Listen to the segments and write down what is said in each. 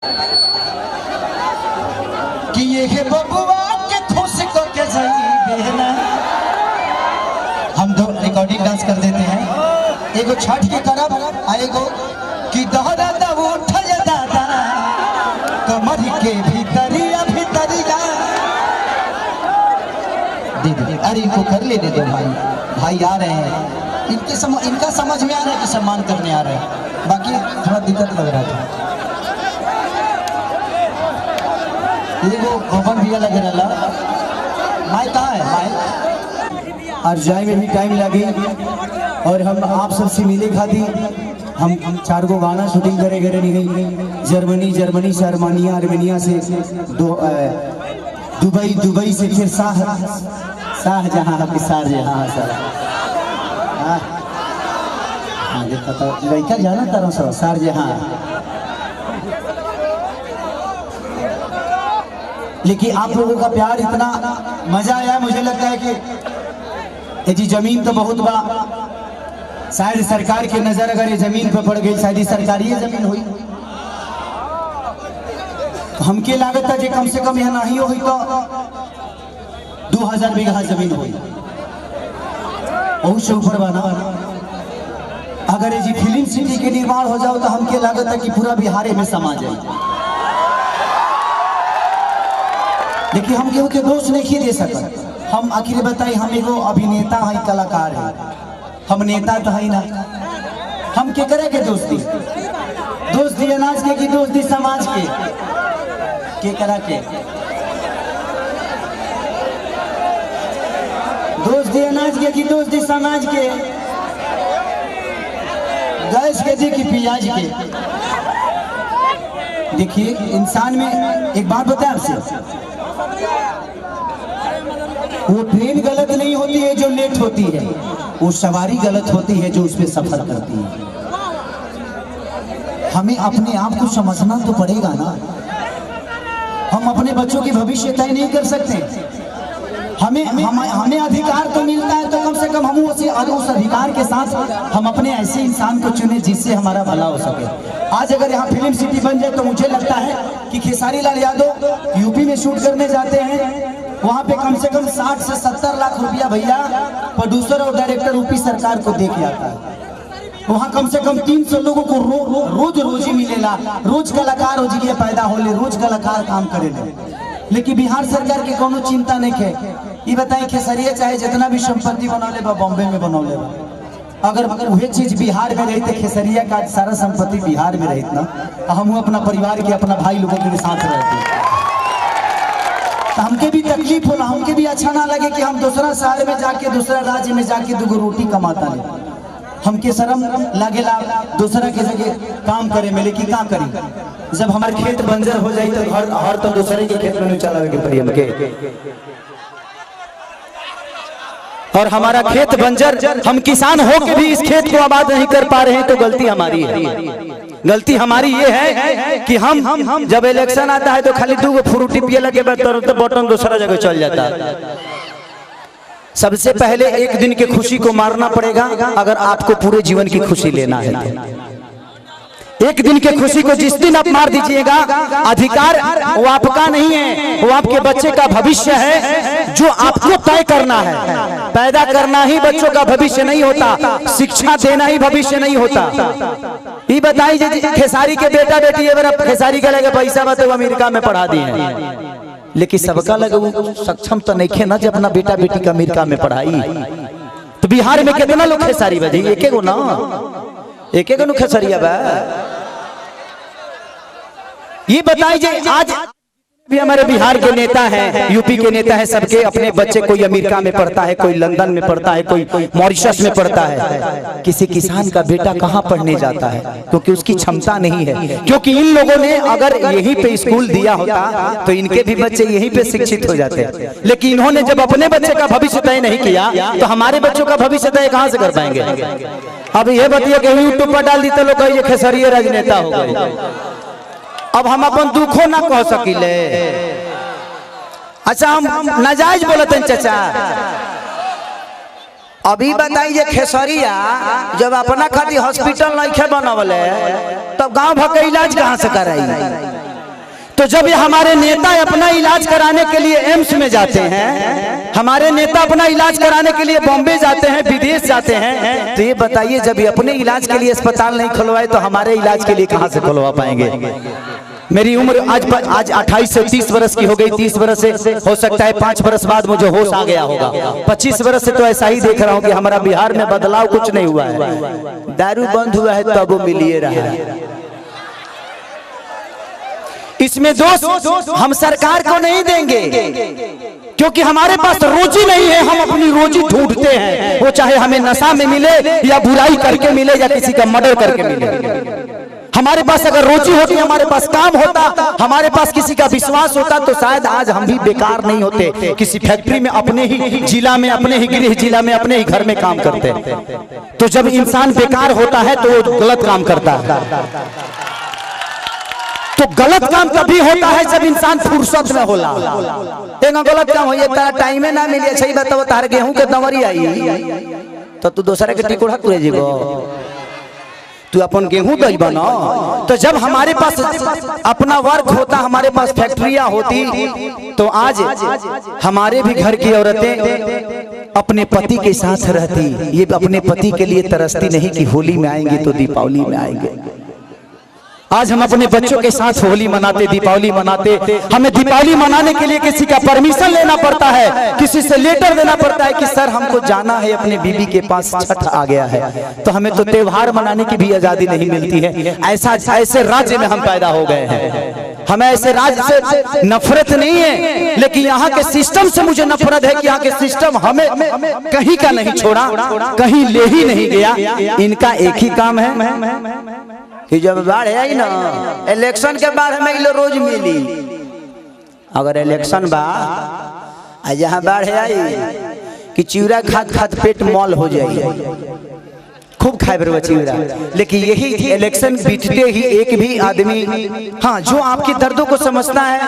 कि ये है बबुआ के खुश को के जाई बहना। हम दो रिकॉर्डिंग डांस कर देते हैं, एगो छठ के करब आएगो कि दहरा दब उठल दादा कमर के भीतरिया भीतरिया। दीदी अरे इनको कर ले दे दो भाई, भाई आ रहे हैं, इनका समझ में आ रहा है कि सम्मान करने आ रहे हैं, बाकी थोड़ा दिक्कत लग रहा था। वो गोवन भी लग रहा माई कहाँ है माई? और जाए में भी टाइम लगी और हम आप सबसे मिले खाती हम 4 गो गाना शूटिंग करे करे नहीं। जर्मनी से आर्मेनिया से दुबई से फिर शाहजहां के शाहजहां सर। हाँ देखा तो लड़का जाना तारा सर शाहजहां। लेकिन आप लोगों का प्यार इतना मजा आया, मुझे लगता है कि जी जमीन तो बहुत बड़ा, शायद सरकार की नजर अगर ये जमीन पर पड़ गई शायद सरकारी जमीन हुई। हमके लागत है कि कम से कम यह नहीं हुई तो 2000 बीघा जमीन हुई, बहुत से ऊपर बना। अगर ये जी फिल्म सिटी के निर्माण हो जाओ तो हमके लागत है कि पूरा बिहार में समा जाए। लेकिन हम केहू के दोष नहीं दे सकते। हम आखिर बताई हम एगो अभिनेता है, कलाकार है, हम नेता तो है ना। हम के करे के दोस्ती अनाज के की दोस्ती समाज के करा के दोस्ती अनाज के की दोस्ती समाज के, गैस के जी की प्याज के। देखिए इंसान में एक बात बताए आपसे, वो ट्रेन गलत नहीं होती है जो लेट होती है, वो सवारी गलत होती है जो उसमें सफर करती है। हमें अपने आप को समझना तो पड़ेगा ना। हम अपने बच्चों की भविष्य तय नहीं कर सकते। हमें अधिकार तो मिलता है तो कम से कम हम उस अधिकार के साथ हम अपने ऐसे इंसान को चुने जिससे हमारा भला हो सके। आज अगर यहाँ फिल्म सिटी बन जाए तो मुझे लगता है कि खेसारी लाल यादव यूपी में शूट करने जाते हैं, वहाँ पे कम से कम 60 से 70 लाख रुपया भैया प्रोड्यूसर और डायरेक्टर यूपी सरकार को दे के आता है। वहाँ कम से कम 300 लोगों को रोजी मिलेला, रोज कलाकार हो जी पैदा होले, रोज कलाकार काम करेले। लेकिन बिहार सरकार के कोनो चिंता नहीं है। ये बताएं खेसरिया चाहे जितना भी संपत्ति बनौले बा बॉम्बे में बनौले बा, अगर वही चीज बिहार में रही तो खेसरिया का सारा संपत्ति बिहार में रही ना, हम अपना परिवार के अपना भाई लोगों के साथ रहते तो हमके भी तकलीफ होला, हमके भी अच्छा ना लगे कि हम दूसरा शहर में जाके दूसरा राज्य में जाके 2 रोटी कमाता नहीं। हमके शर्म लागेला दूसरा के जगह काम करे में, लेकिन क्या करी जब हमारे खेत बंजर हो जाए तो हर तो दूसरे के खेत में चलावे के पड़ी हमके। और हमारा खेत बंजर, हम किसान हो के भी इस खेत को आबाद नहीं कर पा रहे हैं तो गलती हमारी है। गलती हमारी ये है कि हम जब इलेक्शन आता है तो खाली 2 फ्रूटी पिए लगे तो बटन दूसरा जगह चल जाता है। सबसे पहले एक दिन की खुशी को मारना पड़ेगा अगर आपको पूरे जीवन की खुशी लेना है। एक दिन की खुशी को जिस दिन आप मार दीजिएगा, अधिकार वो आपका नहीं है, वो आपके बच्चे का भविष्य है जो आपको तय करना है। पैदा करना ही बच्चों का भविष्य नहीं होता, शिक्षा देना ही भविष्य नहीं होता। ये बताइए खेसारी के बेटा बेटी है, खेसारी का लगे पैसा बता वो अमेरिका में पढ़ा दिए, लेकिन सबका लगे वो सक्षम तो नहीं खे ना जब अपना बेटा बेटी का अमेरिका में पढ़ाई। तो बिहार में कितना लोग खेसारी बजे एक गो ना, एक खेसरिया बा। ये बताइए आज भी हमारे बिहार के नेता हैं, यूपी के नेता हैं, सबके अपने बच्चे कोई अमेरिका में पढ़ता है, कोई लंदन में पढ़ता है, कोई मॉरिशस में पढ़ता है। किसी किसान का बेटा कहाँ पढ़ने जाता है क्योंकि उसकी क्षमता नहीं है। क्योंकि इन लोगों ने अगर यहीं पे स्कूल दिया होता तो इनके भी बच्चे यहीं पे शिक्षित हो जाते। लेकिन इन्होंने जब अपने बच्चे का भविष्य तय नहीं किया तो हमारे बच्चों का भविष्य तय कहाँ से कर पाएंगे? अब ये बताइए कि यूट्यूब पर डाल दी तो लोग ये खेसरिया राजनेता हो गए। अब हम अपन दुखों ना कह सकिले। अच्छा हम नाजायज बोलते हैं चाचा। अभी बताइए खेसरिया जब अपना खातिर हॉस्पिटल नहीं बनवले तब गांव भर के इलाज कहाँ से कराई? तो जब ये हमारे नेता अपना इलाज कराने के लिए एम्स में जाते हैं, हमारे नेता अपना इलाज कराने के लिए बॉम्बे जाते हैं, विदेश जाते हैं, तो ये बताइए जब ये अपने इलाज के लिए अस्पताल नहीं खुलवाए तो हमारे इलाज के लिए कहां से खुलवा पाएंगे। मेरी उम्र आज 28 से 30 वर्ष की हो गई। 30 वर्ष से हो सकता है 5 वर्ष बाद मुझे होश आ गया होगा। 25 वर्ष से तो ऐसा ही देख रहा हूँ कि हमारा बिहार में बदलाव कुछ नहीं हुआ है। दारू बंद हुआ है तब वो मिलिए रहा है। इसमें दोस्त हम सरकार को नहीं देंगे, क्योंकि हमारे पास रोजी नहीं है। हम अपनी रोजी ढूंढते हैं, वो चाहे हमें नशा में मिले या बुराई करके मिले या किसी का मर्डर करके मिले। हमारे पास अगर रोजी होती, हमारे पास काम होता, हमारे पास किसी का विश्वास होता, तो शायद आज हम भी बेकार नहीं होते। किसी फैक्ट्री में अपने ही जिला में, अपने ही गृह जिला में, अपने ही घर में काम करते। तो जब इंसान बेकार होता है तो वो गलत काम करता है। तो गलत काम तभी होता है जब इंसान फुर्सत में होला। गलत काम हो टाइम ना मिले। सही बताओ, तार गेहूं के दवरी आई तो तू दूसरे के टिकोड़ा तुरे जीवो, तू अपन गेहूं दही बना। तो जब हमारे पास अपना वर्क होता, हमारे पास फैक्ट्रियां होती, तो आज हमारे भी घर की औरतें अपने पति के साथ रहती। ये अपने पति के लिए तरसती नहीं कि होली में आएंगे तो दीपावली में आएंगे। आज हम अपने बच्चों के साथ होली मनाते, दीपावली मनाते। हमें दीपावली मनाने के लिए किसी का परमिशन लेना पड़ता है, किसी से लेटर देना पड़ता है कि सर हमको जाना है अपने बीबी के पास, छठ आ गया है। तो हमें तो त्योहार मनाने की भी आजादी नहीं मिलती है। ऐसे राज्य में हम पैदा हो गए हैं। हमें ऐसे राज्य से नफरत नहीं है, लेकिन यहाँ के सिस्टम से मुझे नफरत है कि यहाँ के सिस्टम हमें कहीं का नहीं छोड़ा, कहीं ले ही नहीं गया। इनका एक ही काम है कि जब बाढ़ आई ना, इलेक्शन के बाद हमें रोज मिली। अगर इलेक्शन बा जहाँ बाढ़ आई कि चिवड़ा खाद खाद पेट मॉल हो जाए, खूब खाए बरवा चिवड़ा। लेकिन यही इलेक्शन बीतते ही एक भी आदमी, हाँ, जो आपके दर्दों को समझता है।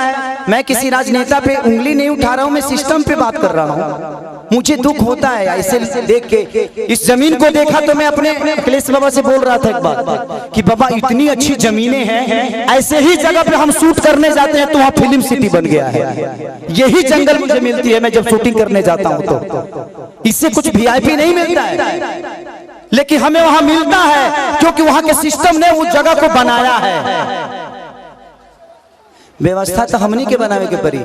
मैं किसी राजनेता पे उंगली नहीं उठा रहा हूँ, मैं सिस्टम पे बात कर रहा हूँ। मुझे दुख होता है ऐसे देख के। इस जमीन को देखा तो मैं अपने अखिलेश बाबा से बोल रहा था एक बात कि बाबा इतनी अच्छी जमीनें हैं, ऐसे ही जगह पे हम शूट करने जाते हैं तो वहाँ फिल्म सिटी बन गया है। यही जंगल मुझे मिलती है मैं जब शूटिंग करने जाता हूँ। तो इससे कुछ वीआईपी नहीं मिलता है, लेकिन हमें वहां मिलता है क्योंकि वहां के सिस्टम ने उस जगह को बनाया है। व्यवस्था तो हमनी के बनावे के परी।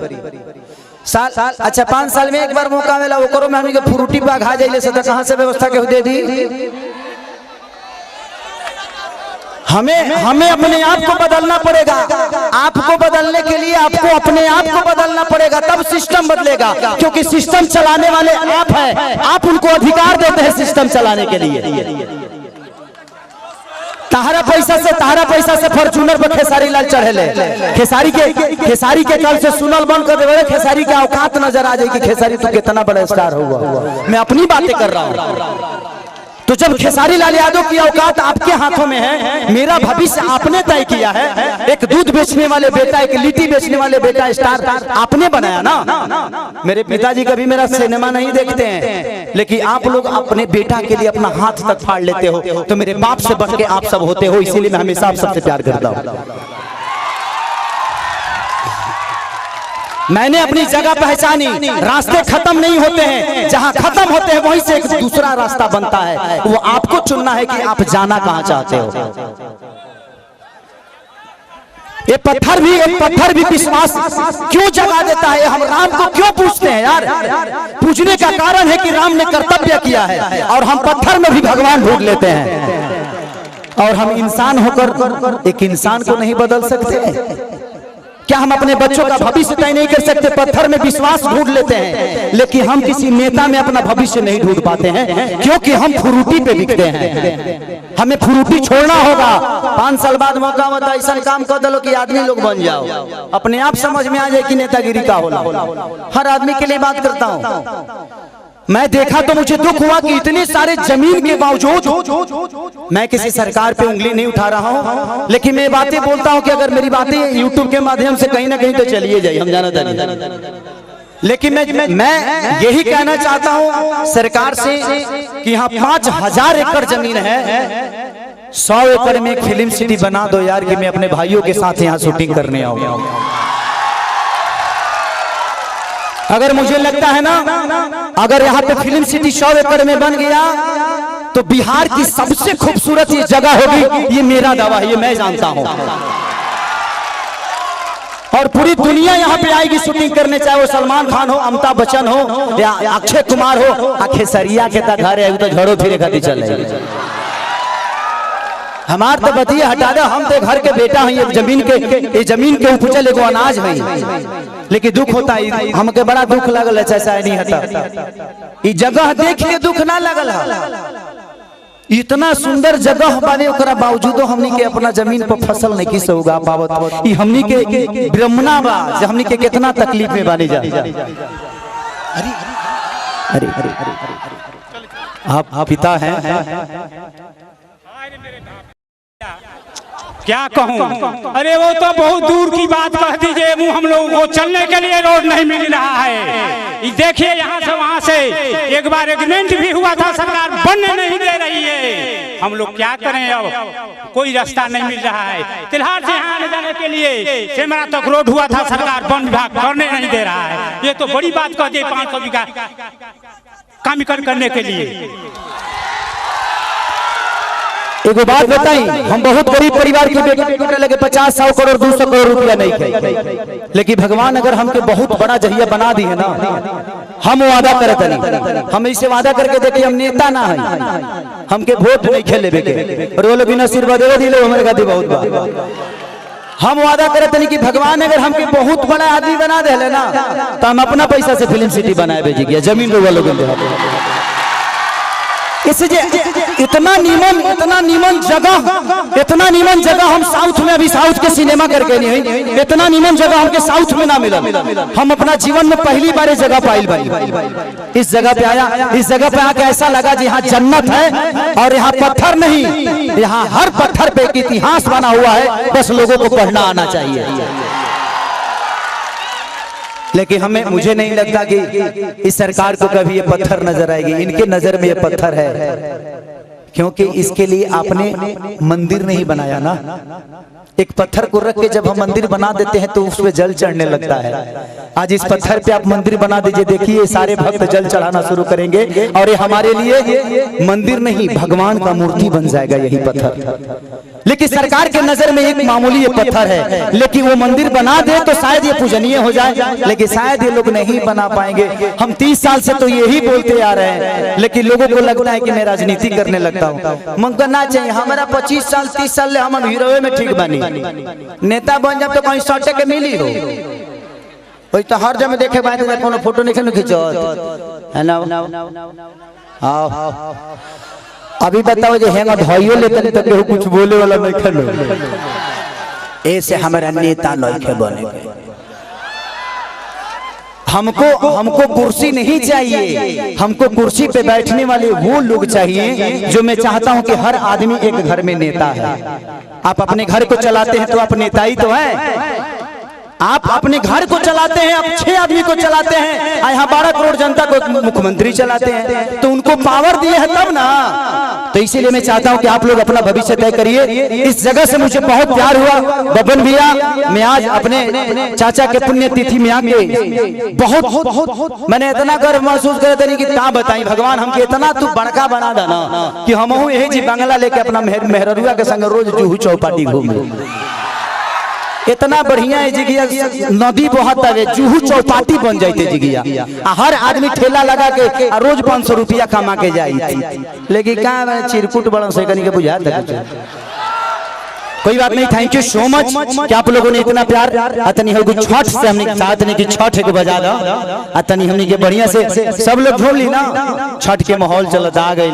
साल अच्छा 5 साल में एक बार मौका मिला, वो करो में हमनी के फ्रूटी पे घा जाइले से कहां से व्यवस्था के दे दी। हमें अपने आप को बदलना पड़ेगा। आपको बदलने के लिए आपको अपने आप को बदलना पड़ेगा, तब सिस्टम बदलेगा। क्योंकि सिस्टम चलाने वाले आप हैं, आप उनको अधिकार देते हैं सिस्टम चलाने के लिए। तारा पैसा से फॉर्च्यूनर पर खेसारी लाल चढ़ेले। खेसारी के कल से सुनल बंद कर दे। खेसारी के औकात नजर आ जाएगी। खेसारी तो कितना बड़ा स्टार हुआ। मैं अपनी बातें कर रहा हूँ। तो जब खेसारी लाल यादव की औकात आपके हाथों में है, मेरा भविष्य आपने तय किया है। एक दूध बेचने वाले बेटा, एक लिट्टी बेचने वाले बेटा स्टार आपने बनाया ना। मेरे पिताजी कभी मेरा सिनेमा नहीं देखते हैं, लेकिन आप लोग अपने बेटा के लिए अपना हाथ तक फाड़ लेते हो। तो मेरे बाप से बढ़ के आप सब होते हो, इसीलिए मैं हमेशा आप सबसे प्यार करता हूँ। मैंने अपनी जगह पहचानी। रास्ते खत्म नहीं होते हैं, जहां खत्म होते हैं वहीं से एक दूसरा रास्ता बनता है। वो आपको चुनना है कि आप जाना कहां चाहते हो। ये पत्थर भी विश्वास क्यों जगा देता है। हम राम को क्यों पूछते हैं यार? पूछने का कारण है कि राम ने कर्तव्य किया है, और हम पत्थर में भी भगवान ढूंढ लेते हैं। और हम इंसान होकर एक इंसान को नहीं बदल सकते। क्या हम अपने बच्चों का भविष्य तय नहीं कर सकते? पत्थर में विश्वास ढूंढ लेते हैं, लेकिन हम किसी नेता में अपना भविष्य नहीं ढूंढ पाते हैं, क्योंकि हम फ्रूटी पे बिकते हैं। हमें फ्रूटी छोड़ना होगा। 5 साल बाद मौका होता है, ऐसा काम कर दो कि आदमी लोग बन जाओ। अपने आप समझ में आ जाए कि नेतागिरी का होला। हर आदमी के लिए बात करता हूँ। मैं देखा तो मुझे दुख हुआ कि इतने सारे जमीन के बावजूद, मैं किसी सरकार पे उंगली नहीं उठा रहा हूं, लेकिन मैं बातें बोलता हूं कि अगर मेरी बातें YouTube के माध्यम से कहीं ना कहीं तो चलिए जाए, हम जाना था। लेकिन मैं यही कहना चाहता हूं सरकार से कि यहाँ 5000 एकड़ जमीन है, 100 एकड़ में एक फिल्म सिटी बना दो यार कि मैं अपने भाइयों के साथ यहाँ शूटिंग करने आऊँ। अगर मुझे लगता है ना, अगर यहाँ पे फिल्म सिटी 100 एकड़ में बन गया तो बिहार की सबसे खूबसूरत ये जगह होगी, ये मेरा दावा है, ये मैं जानता हूँ। और पूरी दुनिया यहाँ पे आएगी शूटिंग करने, चाहे वो सलमान खान हो, अमिताभ बच्चन हो या अक्षय कुमार हो। खेसरिया के तक घर है तो झड़ो फिरे खाती चल रही। हमार तो बतिए हटा दे, हम तो घर के बेटा हैं, ये जमीन के उपजल एगो अनाज है। लेकिन दुख होता है, हमके बड़ा दुख लगल है, ऐसा नहीं होता। ये जगह देख के दुख ना लगल है। इतना सुंदर जगह बाने ओकरा बावजूदो हमनी के अपना जमीन पर फसल नहीं किस उगा पावत। ई हमनी के ब्रह्मणा बा, हमनी के कितना तकलीफ में बानी जा। अरे आप पिता हैं, क्या कहूँ? अरे वो तो बहुत दूर की बात कह दीजिए, हम लोगों को चलने के लिए रोड नहीं मिल रहा है। देखिए यहाँ से वहाँ से एक बार एग्रीमेंट भी हुआ था, सरकार बनने नहीं दे रही है। हम लोग क्या करें, अब कोई रास्ता नहीं मिल रहा है। तिल्हार से यहाँ आने जाने के लिए सेमरा तक रोड हुआ था, सरकार वन विभाग करने नहीं दे रहा है। ये तो बड़ी बात कह दी, 500 बीघा काम करने के लिए। एक बात बताई, हम बहुत गरीब परिवार के बेटे लगे 50-100 करोड़ 200 करोड़ रुपया नहीं थे, लेकिन भगवान अगर हमके बहुत बड़ा जहिया बना दी है ना, हम वादा करते नहीं। हम ऐसे वादा करके देखे हम नेता ना है, हमके वोट नहीं खेले बेके और वो लोग बिना आशीर्वाद दिले हमारे खाती बहुत बात। हम वादा करते नहीं कि भगवान अगर हमके बहुत बड़ा आदमी बना दे ना, तो हम अपना पैसा से फिल्म सिटी बनाए भेजी गया, जमीन लोग इसलिए इतना नीमन जगह हम साउथ में, अभी साउथ के सिनेमा करके नहीं है, इतना नीमन जगह हमके साउथ में ना मिला। हम अपना जीवन में पहली बार इस जगह पाइल भाई, इस जगह पे आया, इस जगह पे आके ऐसा लगा जी यहाँ जन्नत है। और यहाँ पत्थर नहीं, यहाँ हर पत्थर पे एक इतिहास बना हुआ है, बस लोगों को पढ़ना आना चाहिए। लेकिन मुझे नहीं लगता कि इस सरकार को कभी ये पत्थर नजर आएगी। इनके नजर में ये पत्थर है, क्योंकि इसके लिए आपने मंदिर नहीं बनाया ना। एक पत्थर को रख के जब हम मंदिर बना देते हैं तो उस पे जल चढ़ने लगता है। आज इस पत्थर पे आप मंदिर बना दीजिए, देखिए सारे भक्त जल चढ़ाना शुरू करेंगे और ये हमारे लिए मंदिर नहीं, भगवान का मूर्ति बन जाएगा यही पत्थर। लेकिन सरकार के नजर में एक मामूली ये पत्थर है, लेकिन वो मंदिर बना दे तो शायद ये पूजनीय हो जाए, लेकिन शायद ये लोग नहीं बना पाएंगे। हम 30 साल से तो यही बोलते आ रहे हैं, लेकिन लोगों को लगता है कि मैं राजनीति करने लगता हूँ। मन करना चाहिए, हमारा 25 साल 30 साल हम हीरो में ठीक बनी, नेता बन जब तो कहीं सटे के मिली हो, वही तो हर जगह देखे बात कोनो फोटो नहीं खींचो है ना। अभी बताओ जो हैंगा धोइयो लेते तो केहू कुछ बोले वाला नहीं खलो, ऐसे हमारा नेता नहीं बने। हमको कुर्सी नहीं चाहिए, हमको कुर्सी पे बैठने वाले वो लोग चाहिए जो मैं चाहता हूं कि हर आदमी एक घर में नेता है। आप अपने घर को चलाते हैं तो आप नेता ही तो हैं। आप अपने घर को चलाते हैं, आप 6 आदमी को चलाते हैं, यहाँ 12 करोड़ जनता को मुख्यमंत्री चलाते हैं, तो उनको पावर दिए है तब ना। तो इसीलिए मैं चाहता हूं कि आप लोग अपना भविष्य तय करिए। इस जगह से मुझे बहुत प्यार हुआ बबन भैया, मैं आज अपने चाचा के पुण्यतिथि में आके बहुत मैंने इतना गर्व महसूस करे थे कि क्या बताई, भगवान हमके इतना तू बड़का बना देना कि हम यही जी बंगला लेके अपना मेहरुआ के संग रोज जुहू चौपाटी घूमे। इतना बढ़िया है जिगिया, नदी बहता है, जुहू चौपाटी बन जाते जिगिया, हर आदमी ठेला लगा के रोज 500 रुपया कमा के जाए। लेकिन क्या चिरकुट बड़ा से के बुझा था। कोई बात नहीं, थैंक यू सो मच कि आप लोगों ने इतना प्यार। अतनी हो छठ से हमने चाहत नहीं कि छठ के बजा दो, अतनी हमने के बढ़िया से सब लोग झोल ली ना, छठ के माहौल चलता आ गई।